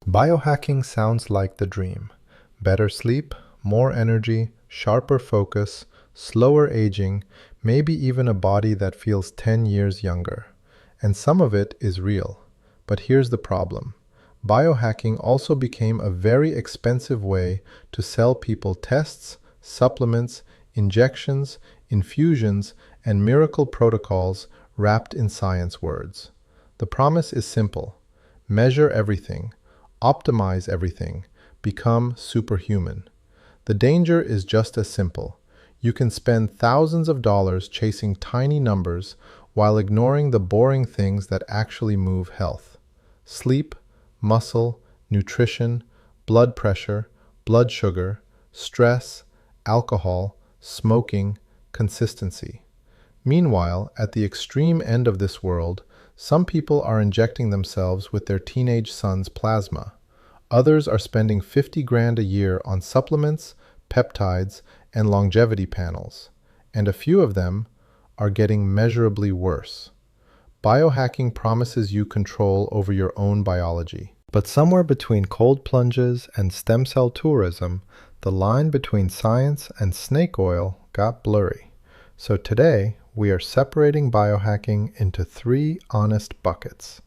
Biohacking sounds like the dream. Better sleep, more energy, sharper focus, slower aging, maybe even a body that feels 10 years younger. And some of it is real. But here's the problem. Biohacking also became a very expensive way to sell people tests, supplements, injections, infusions, and miracle protocols wrapped in science words. The promise is simple. Measure everything, optimize everything, become superhuman. The danger is just as simple. You can spend thousands of dollars chasing tiny numbers while ignoring the boring things that actually move health. Sleep, muscle, nutrition, blood pressure, blood sugar, stress, alcohol, smoking, consistency. Meanwhile, at the extreme end of this world, some people are injecting themselves with their teenage son's plasma. Others are spending 50 grand a year on supplements, peptides, and longevity panels. And a few of them are getting measurably worse. Biohacking promises you control over your own biology. But somewhere between cold plunges and stem cell tourism, the line between science and snake oil got blurry. So today, we are separating biohacking into three honest buckets: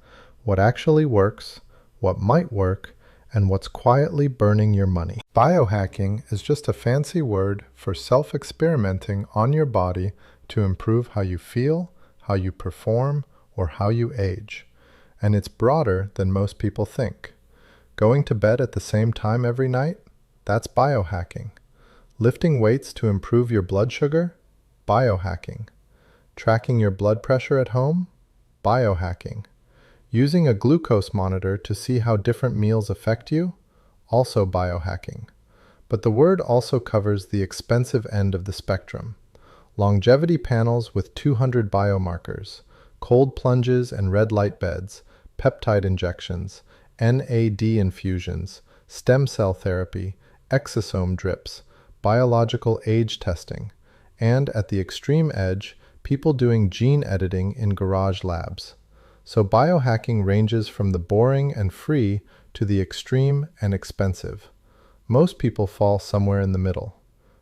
what actually works, what might work, and what's quietly burning your money. Biohacking is just a fancy word for self-experimenting on your body to improve how you feel, how you perform, or how you age. And it's broader than most people think. Going to bed at the same time every night? That's biohacking. Lifting weights to improve your blood sugar? Biohacking. Tracking your blood pressure at home? Biohacking. Using a glucose monitor to see how different meals affect you? Also biohacking. But the word also covers the expensive end of the spectrum. Longevity panels with 200 biomarkers, cold plunges and red light beds, peptide injections, NAD infusions, stem cell therapy, exosome drips, biological age testing, and at the extreme edge, people doing gene editing in garage labs. So biohacking ranges from the boring and free to the extreme and expensive. Most people fall somewhere in the middle.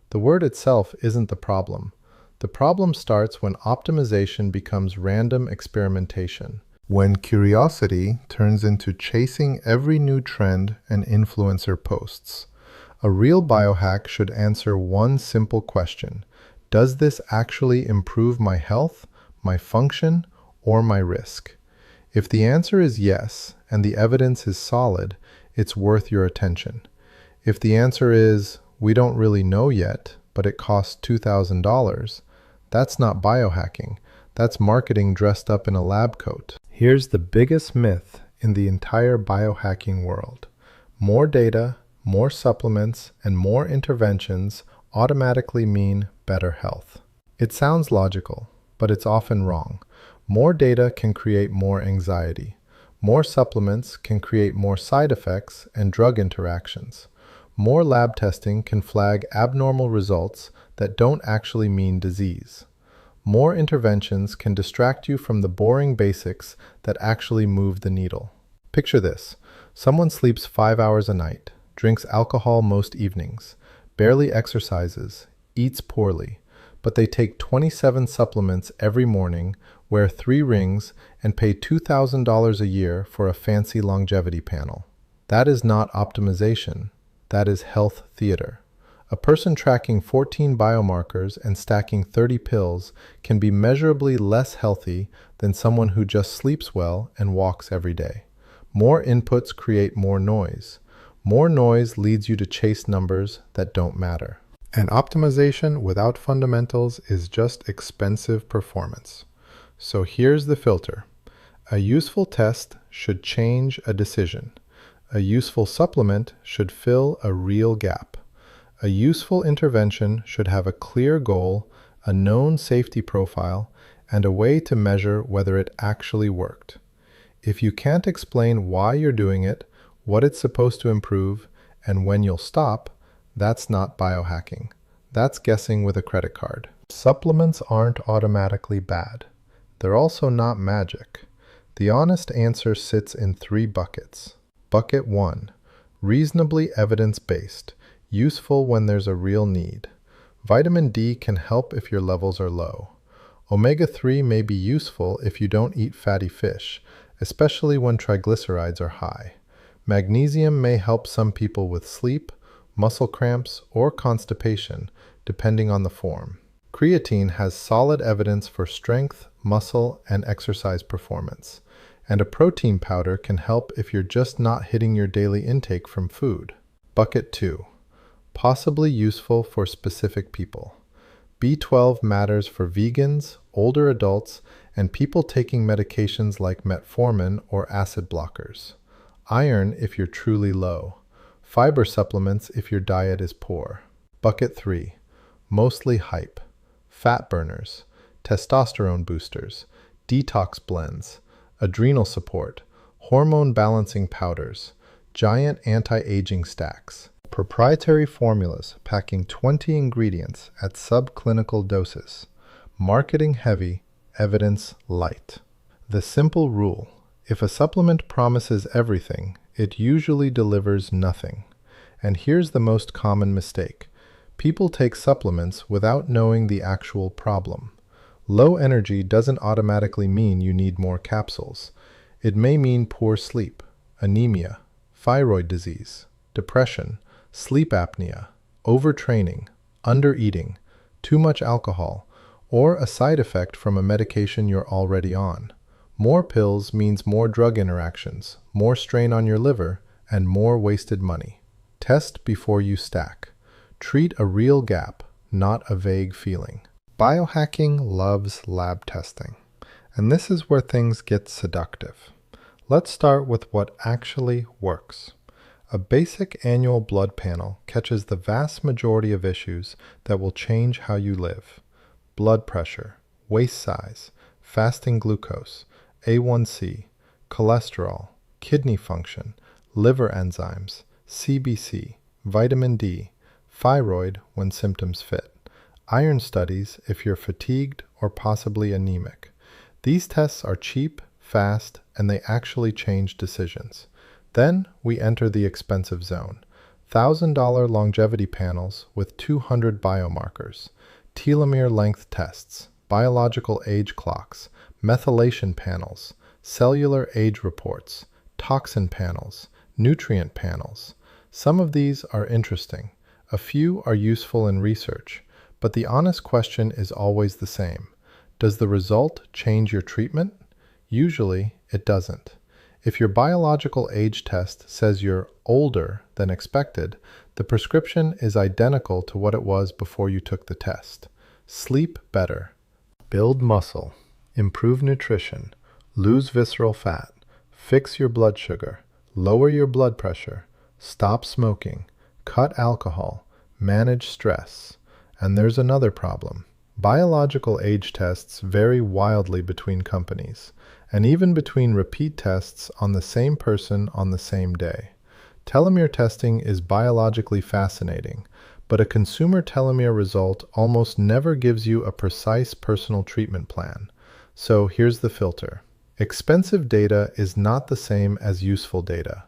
The word itself isn't the problem. The problem starts when optimization becomes random experimentation. When curiosity turns into chasing every new trend and influencer posts. A real biohack should answer one simple question. Does this actually improve my health, my function, or my risk? If the answer is yes, and the evidence is solid, it's worth your attention. If the answer is, we don't really know yet, but it costs $2,000, that's not biohacking. That's marketing dressed up in a lab coat. Here's the biggest myth in the entire biohacking world. More data, more supplements, and more interventions automatically mean better health. It sounds logical, but it's often wrong. More data can create more anxiety. More supplements can create more side effects and drug interactions. More lab testing can flag abnormal results that don't actually mean disease. More interventions can distract you from the boring basics that actually move the needle. Picture this. Someone sleeps 5 hours a night, drinks alcohol most evenings, barely exercises, eats poorly, but they take 27 supplements every morning, wear 3 rings, and pay $2,000 a year for a fancy longevity panel. That is not optimization. That is health theater. A person tracking 14 biomarkers and stacking 30 pills can be measurably less healthy than someone who just sleeps well and walks every day. More inputs create more noise. More noise leads you to chase numbers that don't matter. And optimization without fundamentals is just expensive performance. So here's the filter. A useful test should change a decision. A useful supplement should fill a real gap. A useful intervention should have a clear goal, a known safety profile, and a way to measure whether it actually worked. If you can't explain why you're doing it, what it's supposed to improve, and when you'll stop, that's not biohacking. That's guessing with a credit card. Supplements aren't automatically bad. They're also not magic. The honest answer sits in 3 buckets. Bucket 1. Reasonably evidence-based, useful when there's a real need. Vitamin D can help if your levels are low. Omega-3 may be useful if you don't eat fatty fish, especially when triglycerides are high. Magnesium may help some people with sleep, muscle cramps, or constipation, depending on the form. Creatine has solid evidence for strength, muscle, and exercise performance. And a protein powder can help if you're just not hitting your daily intake from food. Bucket 2. Possibly useful for specific people. B12 matters for vegans, older adults, and people taking medications like metformin or acid blockers. Iron if you're truly low. Fiber supplements if your diet is poor. Bucket 3. Mostly hype. Fat burners, testosterone boosters, detox blends, adrenal support, hormone balancing powders, giant anti-aging stacks. Proprietary formulas packing 20 ingredients at subclinical doses. Marketing heavy, evidence light. The simple rule: if a supplement promises everything, it usually delivers nothing. And here's the most common mistake. People take supplements without knowing the actual problem. Low energy doesn't automatically mean you need more capsules. It may mean poor sleep, anemia, thyroid disease, depression, sleep apnea, overtraining, undereating, too much alcohol, or a side effect from a medication you're already on. More pills means more drug interactions, more strain on your liver, and more wasted money. Test before you stack. Treat a real gap, not a vague feeling. Biohacking loves lab testing, and this is where things get seductive. Let's start with what actually works. A basic annual blood panel catches the vast majority of issues that will change how you live. Blood pressure, waist size, fasting glucose, A1C, cholesterol, kidney function, liver enzymes, CBC, vitamin D, thyroid when symptoms fit, iron studies if you're fatigued or possibly anemic. These tests are cheap, fast, and they actually change decisions. Then we enter the expensive zone. $1,000 longevity panels with 200 biomarkers, telomere length tests, biological age clocks, methylation panels, cellular age reports, toxin panels, nutrient panels. Some of these are interesting. A few are useful in research, but the honest question is always the same. Does the result change your treatment? Usually, it doesn't. If your biological age test says you're older than expected, the prescription is identical to what it was before you took the test. Sleep better. Build muscle. Improve nutrition. Lose visceral fat. Fix your blood sugar. Lower your blood pressure. Stop smoking. Cut alcohol. Manage stress. And there's another problem. Biological age tests vary wildly between companies, and even between repeat tests on the same person on the same day. Telomere testing is biologically fascinating, but a consumer telomere result almost never gives you a precise personal treatment plan. So here's the filter. Expensive data is not the same as useful data.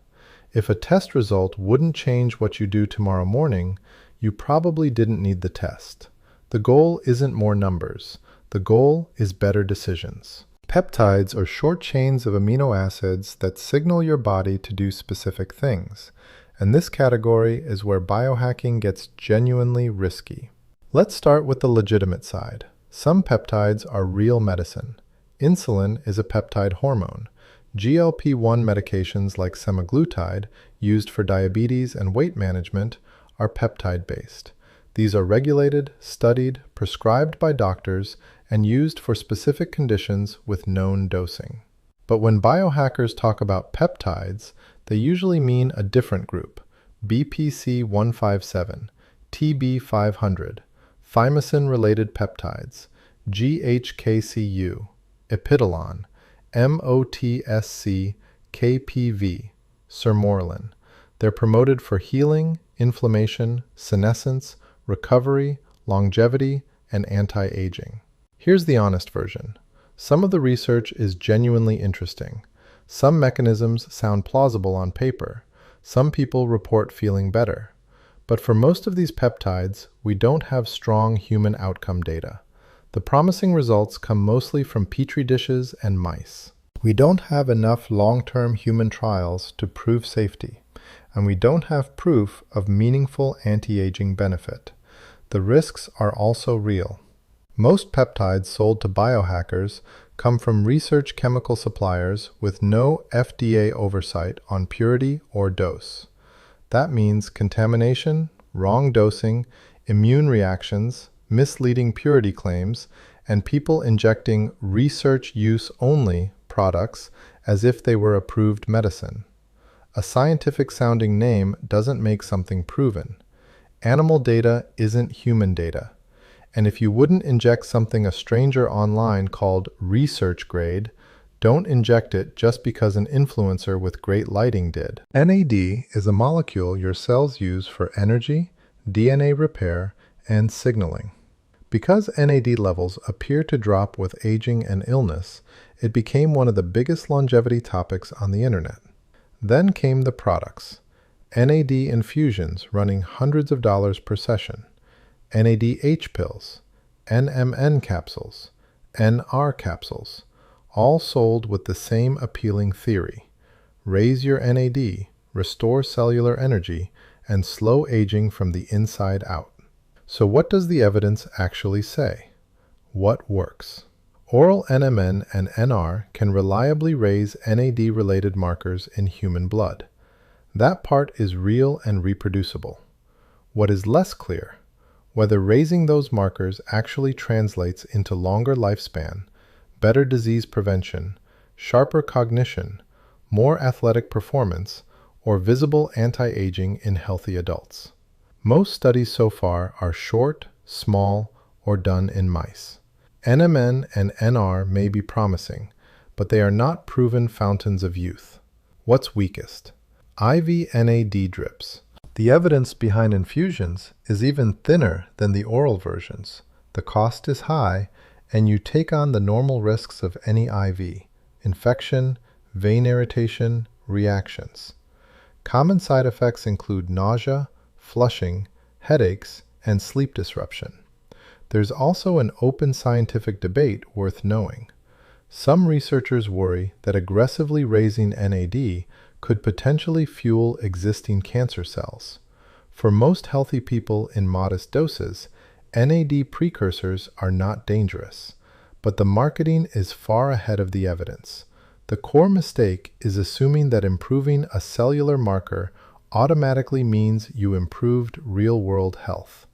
If a test result wouldn't change what you do tomorrow morning, you probably didn't need the test. The goal isn't more numbers. The goal is better decisions. Peptides are short chains of amino acids that signal your body to do specific things, and this category is where biohacking gets genuinely risky. Let's start with the legitimate side. Some peptides are real medicine. Insulin is a peptide hormone. GLP-1 medications like semaglutide, used for diabetes and weight management, are peptide-based. These are regulated, studied, prescribed by doctors, and used for specific conditions with known dosing. But when biohackers talk about peptides, they usually mean a different group: BPC 157, TB500, thymosin-related peptides, GHKCU, Epidolon, MOTSC, KPV, Sermorelin. They're promoted for healing, inflammation, senescence, recovery, longevity, and anti-aging. Here's the honest version. Some of the research is genuinely interesting. Some mechanisms sound plausible on paper. Some people report feeling better. But for most of these peptides, we don't have strong human outcome data. The promising results come mostly from petri dishes and mice. We don't have enough long-term human trials to prove safety, and we don't have proof of meaningful anti-aging benefit. The risks are also real. Most peptides sold to biohackers come from research chemical suppliers with no FDA oversight on purity or dose. That means contamination, wrong dosing, immune reactions, misleading purity claims, and people injecting research use only products as if they were approved medicine. A scientific sounding name doesn't make something proven. Animal data isn't human data. And if you wouldn't inject something a stranger online called research grade, don't inject it just because an influencer with great lighting did. NAD is a molecule your cells use for energy, DNA repair, and signaling. Because NAD levels appear to drop with aging and illness, it became one of the biggest longevity topics on the internet. Then came the products. NAD infusions running hundreds of dollars per session, NADH pills, NMN capsules, NR capsules, all sold with the same appealing theory: raise your NAD, restore cellular energy, and slow aging from the inside out. So what does the evidence actually say? What works? Oral NMN and NR can reliably raise NAD-related markers in human blood. That part is real and reproducible. What is less clear? Whether raising those markers actually translates into longer lifespan, better disease prevention, sharper cognition, more athletic performance, or visible anti-aging in healthy adults. Most studies so far are short, small, or done in mice. NMN and NR may be promising, but they are not proven fountains of youth. What's weakest? IV NAD drips. The evidence behind infusions is even thinner than the oral versions. The cost is high, and you take on the normal risks of any IV: infection, vein irritation, reactions. Common side effects include nausea, flushing, headaches, and sleep disruption. There's also an open scientific debate worth knowing. Some researchers worry that aggressively raising NAD could potentially fuel existing cancer cells. For most healthy people in modest doses, NAD precursors are not dangerous, but the marketing is far ahead of the evidence. The core mistake is assuming that improving a cellular marker automatically means you improved real-world health.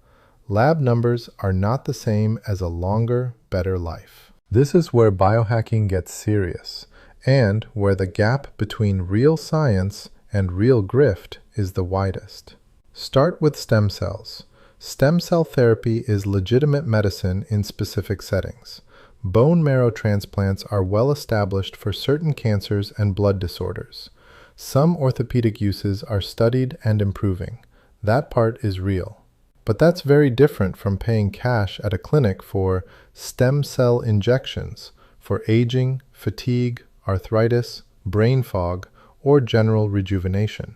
Lab numbers are not the same as a longer, better life. This is where biohacking gets serious, and where the gap between real science and real grift is the widest. Start with stem cells. Stem cell therapy is legitimate medicine in specific settings. Bone marrow transplants are well established for certain cancers and blood disorders. Some orthopedic uses are studied and improving. That part is real. But that's very different from paying cash at a clinic for stem cell injections for aging, fatigue, arthritis, brain fog, or general rejuvenation.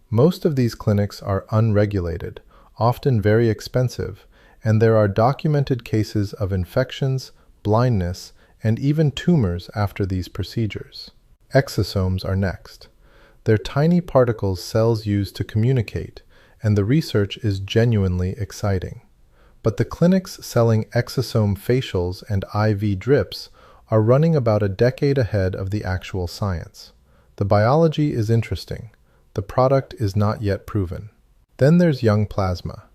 Most of these clinics are unregulated, often very expensive, and there are documented cases of infections, blindness, and even tumors after these procedures. Exosomes are next. They're tiny particles cells use to communicate, and the research is genuinely exciting. But the clinics selling exosome facials and IV drips are running about a decade ahead of the actual science. The biology is interesting. The product is not yet proven. Then there's young plasma.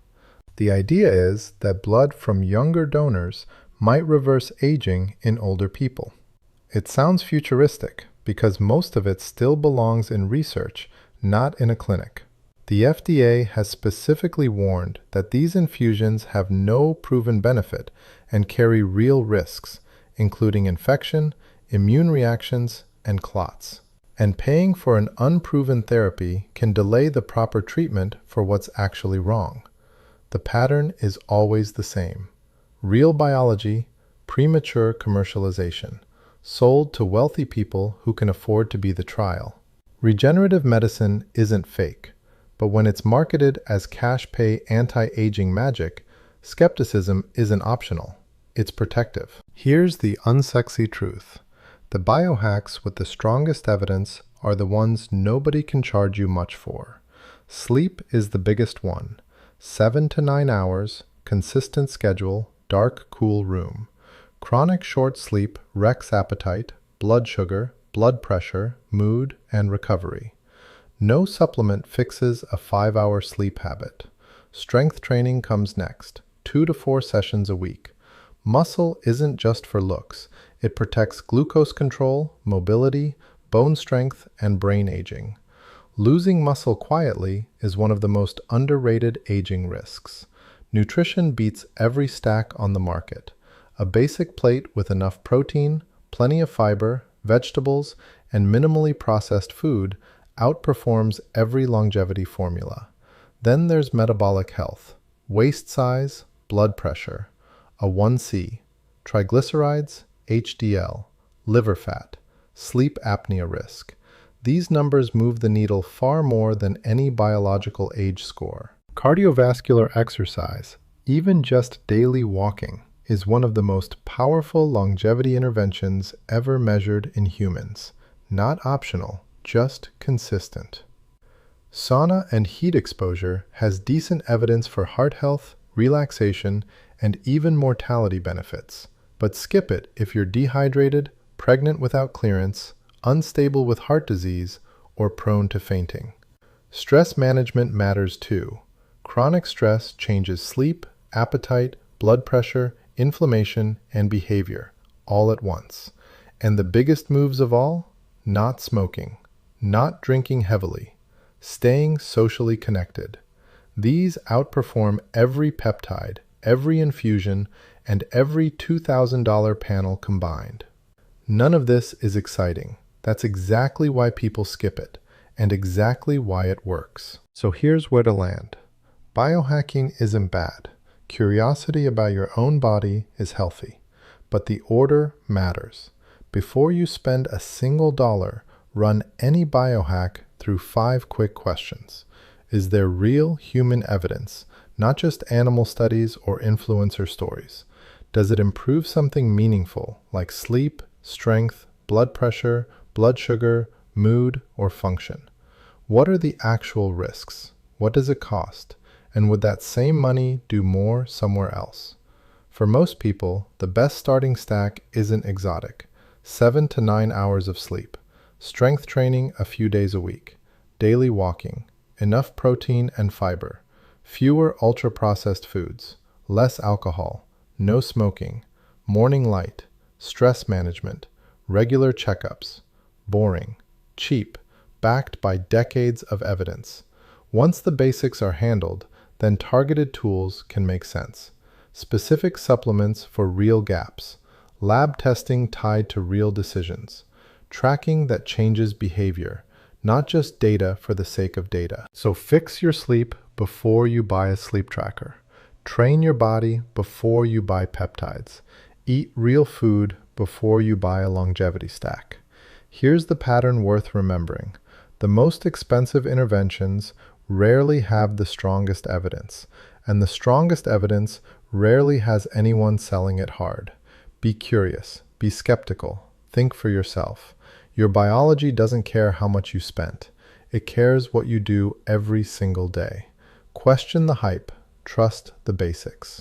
The idea is that blood from younger donors might reverse aging in older people. It sounds futuristic because most of it still belongs in research, not in a clinic. The FDA has specifically warned that these infusions have no proven benefit and carry real risks, including infection, immune reactions, and clots. And paying for an unproven therapy can delay the proper treatment for what's actually wrong. The pattern is always the same: real biology, premature commercialization, sold to wealthy people who can afford to be the trial. Regenerative medicine isn't fake, but when it's marketed as cash-pay anti-aging magic, skepticism isn't optional. It's protective. Here's the unsexy truth. The biohacks with the strongest evidence are the ones nobody can charge you much for. Sleep is the biggest one. 7 to 9 hours, consistent schedule, dark, cool room. Chronic short sleep wrecks appetite, blood sugar, blood pressure, mood, and recovery. No supplement fixes a 5-hour sleep habit. Strength training comes next, 2 to 4 sessions a week. Muscle isn't just for looks. It protects glucose control, mobility, bone strength, and brain aging. Losing muscle quietly is one of the most underrated aging risks. Nutrition beats every stack on the market. A basic plate with enough protein, plenty of fiber, vegetables, and minimally processed food outperforms every longevity formula. Then there's metabolic health, waist size, blood pressure, A1C, triglycerides, HDL, liver fat, sleep apnea risk. These numbers move the needle far more than any biological age score. Cardiovascular exercise, even just daily walking, is one of the most powerful longevity interventions ever measured in humans. Not optional, just consistent. Sauna and heat exposure has decent evidence for heart health, relaxation, and even mortality benefits. But skip it if you're dehydrated, pregnant without clearance, unstable with heart disease, or prone to fainting. Stress management matters too. Chronic stress changes sleep, appetite, blood pressure, inflammation, and behavior, all at once. And the biggest moves of all? Not smoking, not drinking heavily, staying socially connected. These outperform every peptide, every infusion, and every $2,000 panel combined. None of this is exciting. That's exactly why people skip it, and exactly why it works. So here's where to land. Biohacking isn't bad. Curiosity about your own body is healthy. But the order matters. Before you spend a single dollar, run any biohack through 5 quick questions. Is there real human evidence, not just animal studies or influencer stories? Does it improve something meaningful like sleep, strength, blood pressure, blood sugar, mood, or function? What are the actual risks? What does it cost? And would that same money do more somewhere else? For most people, the best starting stack isn't exotic. 7 to 9 hours of sleep, strength training a few days a week, daily walking, enough protein and fiber, fewer ultra-processed foods, less alcohol, no smoking, morning light, stress management, regular checkups, boring, cheap, backed by decades of evidence. Once the basics are handled, then targeted tools can make sense. Specific supplements for real gaps, lab testing tied to real decisions, tracking that changes behavior, not just data for the sake of data. So fix your sleep before you buy a sleep tracker. Train your body before you buy peptides. Eat real food before you buy a longevity stack. Here's the pattern worth remembering. The most expensive interventions rarely have the strongest evidence, and the strongest evidence rarely has anyone selling it hard. Be curious, be skeptical, think for yourself. Your biology doesn't care how much you spent. It cares what you do every single day. Question the hype, trust the basics.